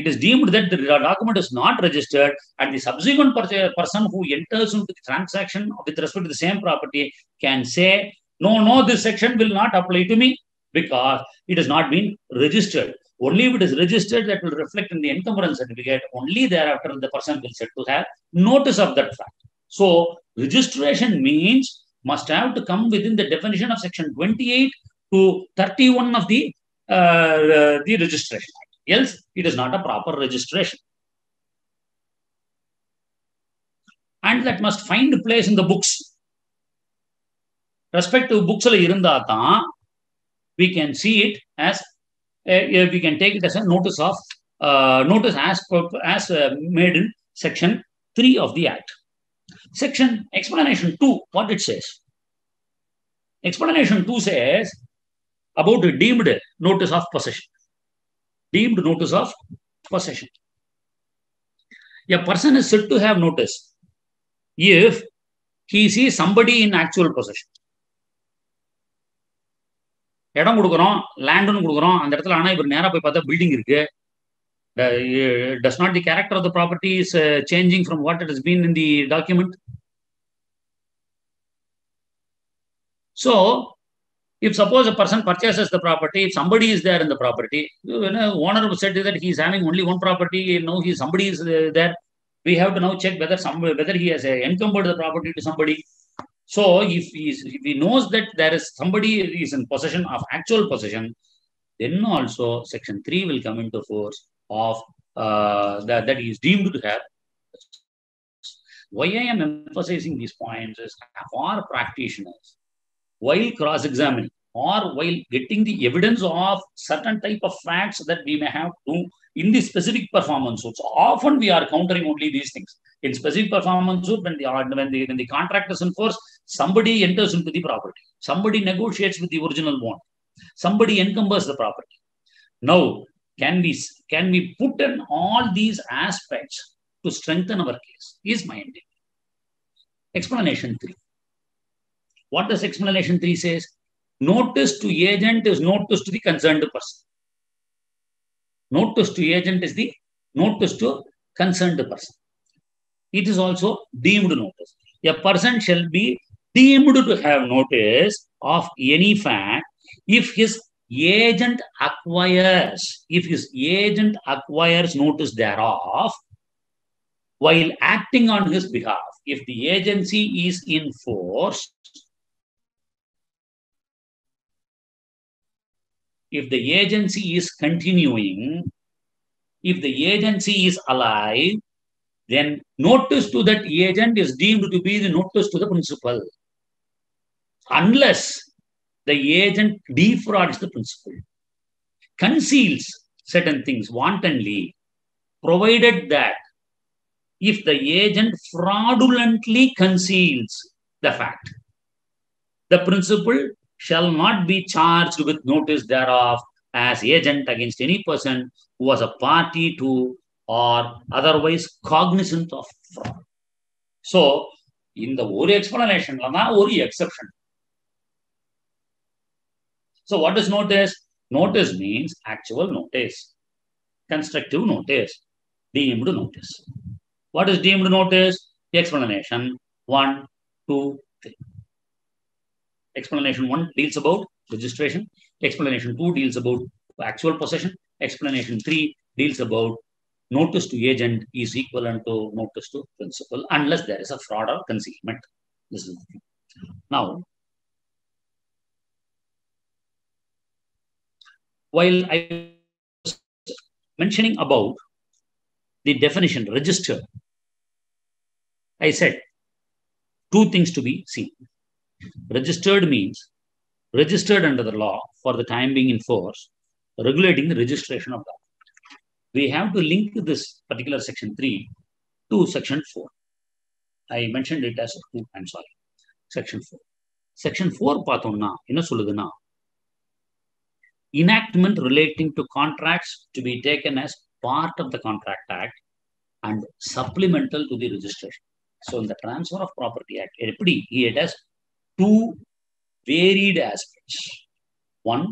it is deemed that the document is not registered, and the subsequent person who enters into the transaction with respect to the same property can say, no, this section will not apply to me because it has not been registered. Only if it is registered, that will reflect in the encumbrance certificate. Only thereafter the person will set to have notice of that fact. So registration means must have to come within the definition of section 28 to 31 of the registration act. Else it is not a proper registration. And that must find place in the books. Respective books we can see it as we can take it as a notice of notice as made in section 3 of the act. Section explanation 2, what it says? Explanation 2 says about the deemed notice of possession. Deemed notice of possession. A person is said to have notice if he sees somebody in actual possession. இடம் கொடுக்குறோம், லேண்டுன்னு கொடுக்குறோம். அந்த இடத்துல ஆனால் இவர் நேராக போய் பார்த்தா பில்டிங் இருக்கு. Does not the character of the property is changing from what it has been in the document? So, if suppose a person purchases the property, if somebody is there in the property, when an owner said that he is having only one property, now somebody is there. We have to now check whether he has encumbered the property to somebody. So, if he knows that there is somebody is in possession of actual possession, then also section 3 will come into force of that he is deemed to have. Why I am emphasizing these points is for practitioners, while cross-examining or while getting the evidence of certain type of facts that we may have to in the specific performance suits, often we are countering only these things. In specific performance suit, when the contract is in force, somebody enters into the property, somebody negotiates with the original bond, somebody encumbers the property. Now, can we put in all these aspects to strengthen our case? Is my ending. Explanation 3. What does explanation 3 says? Notice to agent is notice to the concerned person. Notice to agent is the notice to concerned person. It is also deemed notice. A person shall be deemed to have notice of any fact if his agent acquires notice thereof while acting on his behalf. If the agency is in force, if the agency is continuing, if the agency is alive, then notice to that agent is deemed to be the notice to the principal. Unless the agent defrauds the principal, conceals certain things wantonly, provided that if the agent fraudulently conceals the fact, the principal shall not be charged with notice thereof as agent against any person who was a party to or otherwise cognizant of fraud. So, in the one explanation, one exception. So, what is notice? Notice means actual notice, constructive notice, deemed notice. What is deemed notice? Explanation 1, 2, 3. Explanation 1 deals about registration. Explanation 2 deals about actual possession. Explanation 3 deals about notice to agent is equivalent to notice to principal unless there is a fraud or concealment. This is the thing. Now, while I was mentioning about the definition registered, I said 2 things to be seen. Registered means registered under the law for the time being in force, regulating the registration of that. We have to link this particular section 3 to section 4. I mentioned it as 2, I'm sorry. Section 4. Section 4 பார்த்தோம்னா என்ன சொல்லுதுன்னா, enactment relating to contracts to be taken as part of the Contract Act and supplemental to the registration. So in the Transfer of Property Act, it has 2 varied aspects. One,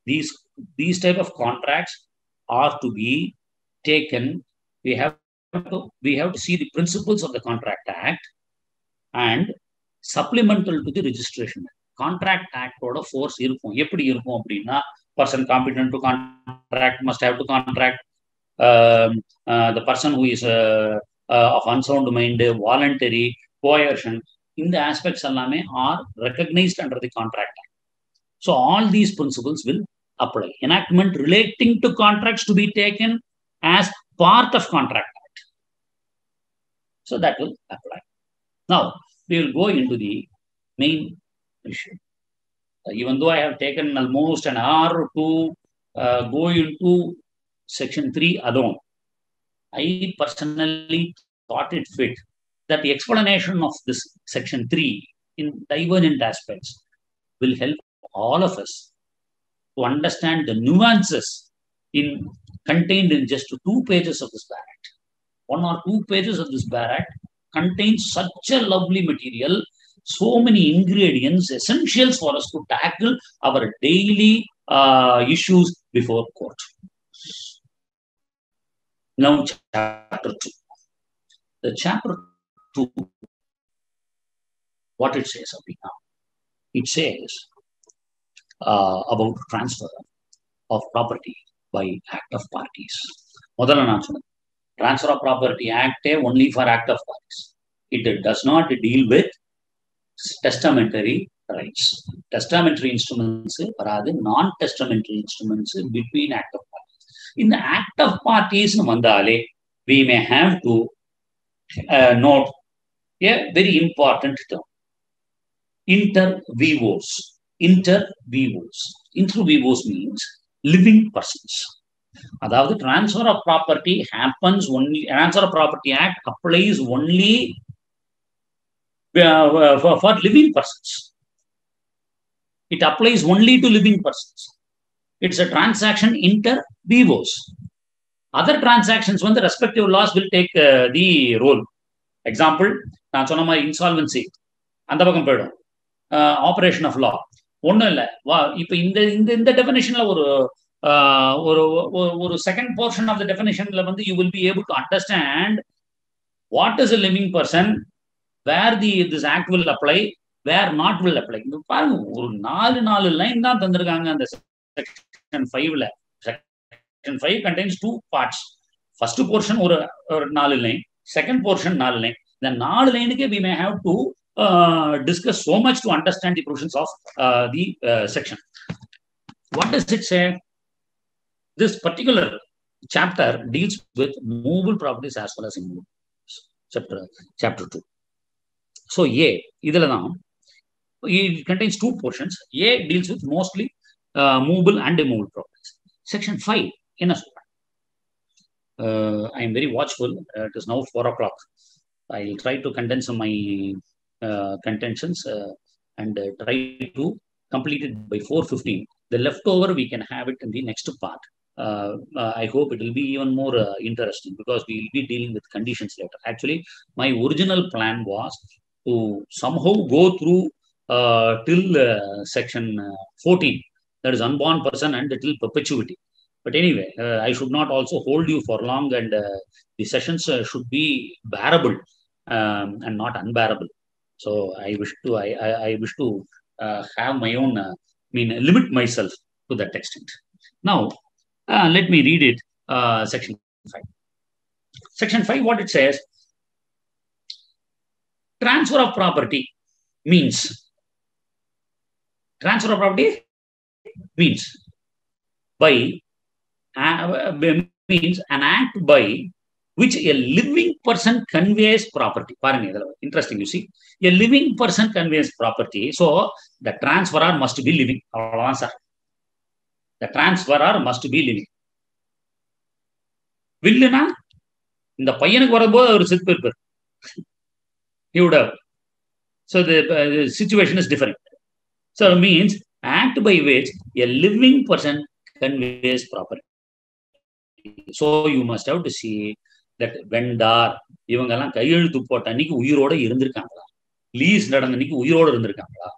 these type of contracts are to be taken. We have to see the principles of the Contract Act and supplemental to the registration. Contract Act oda force இருக்கும். எப்படி இருக்கும் அப்படின்னா, person competent to contract must have to contract. The person who is of unsound mind, voluntary, coercion, in the aspects allame are recognized under the Contract Act. So all these principles will apply. Enactment relating to contracts to be taken as part of Contract Act. So that will apply. Now, we will go into the main issue. Even though I have taken almost an hour to go into section 3 alone, I personally thought it fit that the explanation of this section 3 in divergent aspects will help all of us to understand the nuances contained in just 2 pages of this Bar Act. 1 or 2 pages of this Bar Act contains such a lovely material So many ingredients, essentials for us to tackle our daily issues before court. Now, chapter 2. The chapter 2, what it says, it says about transfer of property by act of parties. Transfer of Property Act only for act of parties. It does not deal with testamentary rights. Testamentary instruments, rather non-testamentary instruments between act of parties. In the act of parties, we may have to note a very important term. Inter vivos. Inter vivos means living persons. Aதாவது transfer of property happens only, Transfer of Property Act applies only for living persons. It applies only to living persons. It's a transaction inter vivos. Other transactions, when the respective laws will take the role. Example, நான் சொன்ன மாதிரி insolvency, அந்த பக்கம் போயிடும். Operation of law. ஒன்றும் இல்லை. இப்போ இந்த டெஃபினேஷன்ல ஒரு செகண்ட் போர்ஷன் ஆஃப் த டெஃபினேஷன்ல வந்து you will be able to understand what is a living person, where this act will apply, where not will apply. பாருங்க, ஒரு நாலு லைன் தான் தந்திருக்காங்க அந்த செக்ஷன் 5ல. Section 5 contains 2 parts. First portion ஒரு 4 line, second portion 4 line. இந்த 4 லைனுக்கே we may have to discuss so much to understand the provisions of the section. What does it say? This particular chapter deals with movable properties as well as immovable. Chapter 2. So, it contains 2 portions. A deals with mostly movable and immovable properties. Section 5, I am very watchful. It is now 4 o'clock. I will try to condense my contentions and try to complete it by 4:15. The leftover, we can have it in the next part. I hope it will be even more interesting because we will be dealing with conditions later. Actually, my original plan was to somehow go through till section 14, that is unborn person, and till perpetuity. But anyway, I should not also hold you for long, and the sessions should be bearable and not unbearable. So I wish to have my own, limit myself to that extent. Now, let me read it, section 5. Section 5, what it says, transfer of property means means an act by which a living person conveys property. Interesting, you see. A living person conveys property. So, the transferor must be living. The transferor must be living. Villana, இந்த பையனுக்கு வரும்போது அவர் செத்து இருப்பார். He would have. So, the situation is different. So, it means act by which a living person conveys property. So, you must have to see that vendor, இவங்கெல்லாம் கையெழுத்து போட்ட அன்னைக்கு உயிரோட இருந்திருக்காங்களா, லீஸ் நடந்த அன்னைக்கு உயிரோட இருந்திருக்காங்களா,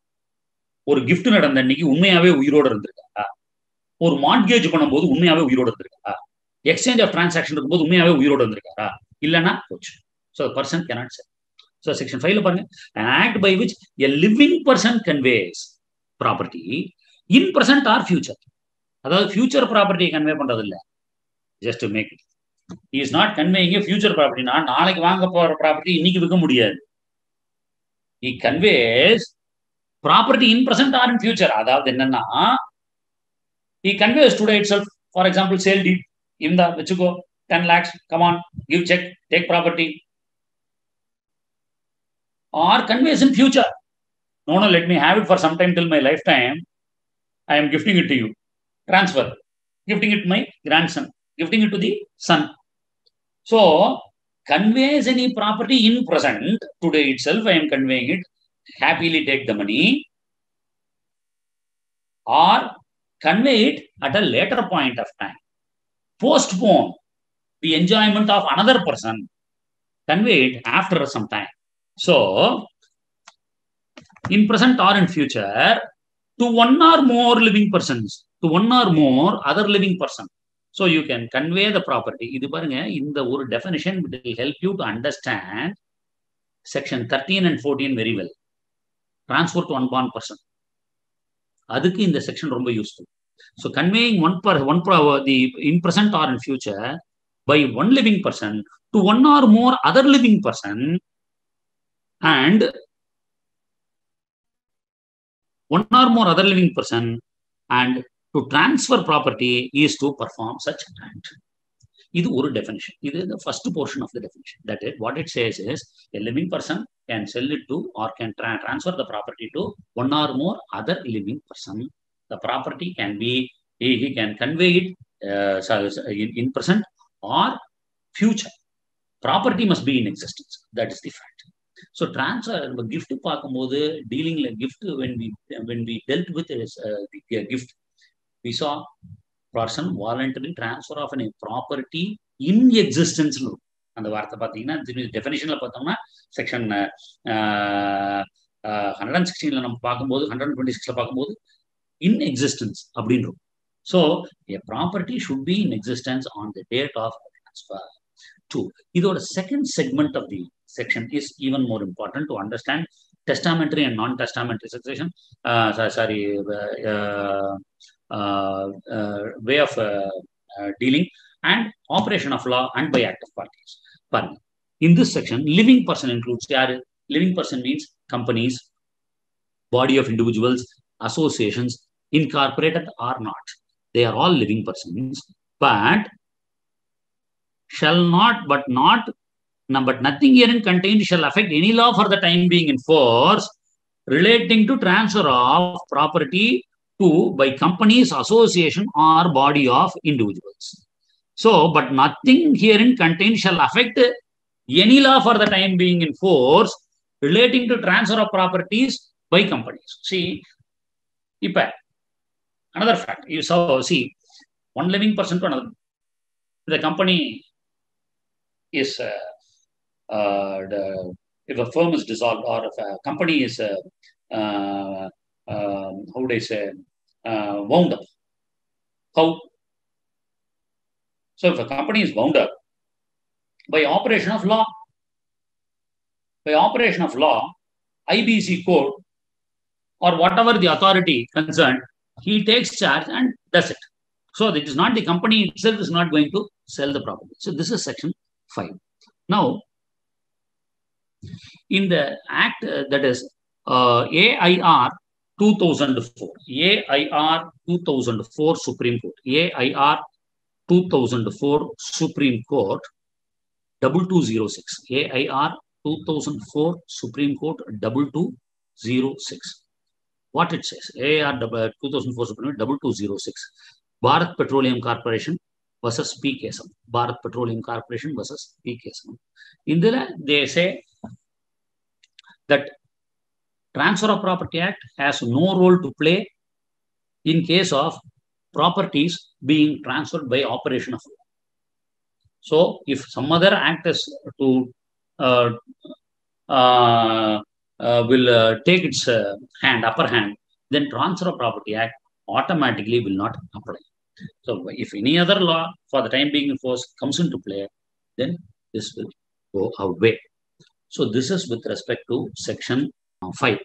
ஒரு கிஃப்ட் நடந்த அன்னைக்கு உண்மையாவே உயிரோட இருந்திருக்காங்களா, ஒரு மார்ட்கேஜ் பண்ணும்போது உண்மையாவே உயிரோட இருந்திருக்காங்களா, எக்ஸ்சேஞ்ச் ஆஃப் டிரான்சாக்ஷன் இருக்கும்போது உண்மையாவே உயிரோட இருந்திருக்காரா, இல்லைன்னா போச்சு. So person cannot say. So section 5ல பாருங்க, an act by which a living person conveys property in present or future. அதாவது ஃபியூச்சர் ப்ராப்பர்ட்டியை கன்வே பண்றது இல்லை, just to make it. He is not conveying a future property. நாளைக்கு வாங்க போற property இன்னைக்கு விற்க முடியாது. He conveys property in present or in future. அதாவது என்னன்னா, he conveys today itself. For example, sale deed. இந்த வச்சுக்கோ, 10 lakhs, come on, give check, take property. Or conveys in future. No, let me have it for some time till my lifetime. I am gifting it to you. Transfer. Gifting it to my grandson. Gifting it to the son. So, conveys any property in present. Today itself, I am conveying it. Happily take the money. Or convey it at a later point of time. Postpone the enjoyment of another person. Convey it after some time. So, in present or in future, to one or more living persons, to one or more other living person. So you can convey the property. இது பாருங்க, இந்த ஒரு definition will help you to understand section 13 and 14 very well. Transfer to unborn person. அதுக்கு இந்த section ரொம்ப useful. So conveying the in present or in future by one living person to one or more other living person, and one or more other living person, and to transfer property is to perform such act. This is one definition. This is the first portion of the definition. That is, what it says is, a living person can sell it to or can transfer the property to one or more other living person. The property can be, he can convey it in present or future. Property must be in existence. That is the fact. So transfer, gift பார்க்கும்போது, dealing like gift, when we dealt with the gift, we saw person voluntary transfer of a property in existence. அந்த வார்த்தை பார்த்தீங்கன்னா, டெஃபினிஷன்ல பார்த்தோம்னா section 116ல நம்ம பார்க்கும்போது, 126ல பார்க்கும்போது in existence அப்படின்றோம். So a property should be in existence on the date of transfer. இதோட second segment of the section is even more important to understand testamentary and non-testamentary succession. Way of dealing and operation of law and by act of parties. In this section, living person includes, living person means companies, body of individuals, associations, incorporated or not. They are all living persons, but shall not, but nothing herein contained shall affect any law for the time being in force relating to transfer of property to by companies, association, or body of individuals. So, but nothing herein contained shall affect any law for the time being in force relating to transfer of properties by companies. See, another fact. You saw, see, one living person to another. The company is, if a firm is dissolved or if a company is, how would I say, wound up. How? So if a company is wound up, by operation of law, IBC code or whatever the authority concerned, he takes charge and does it. So it is not the company itself is not going to sell the property. So this is section 5. Now, in the act that is AIR 2004, AIR 2004 Supreme Court, AIR 2004 Supreme Court 2206, AIR 2004 Supreme Court 2206. What it says, AIR 2004 Supreme Court 2206, Bharat Petroleum Corporation versus P. Kesam. Bharat Petroleum Corporation versus P. Kesam. In there, they say that Transfer of Property Act has no role to play in case of properties being transferred by operation of law. So, if some other act is to will take its upper hand, then Transfer of Property Act automatically will not apply. So, if any other law for the time being in force comes into play, then this will go away. So, this is with respect to section 5.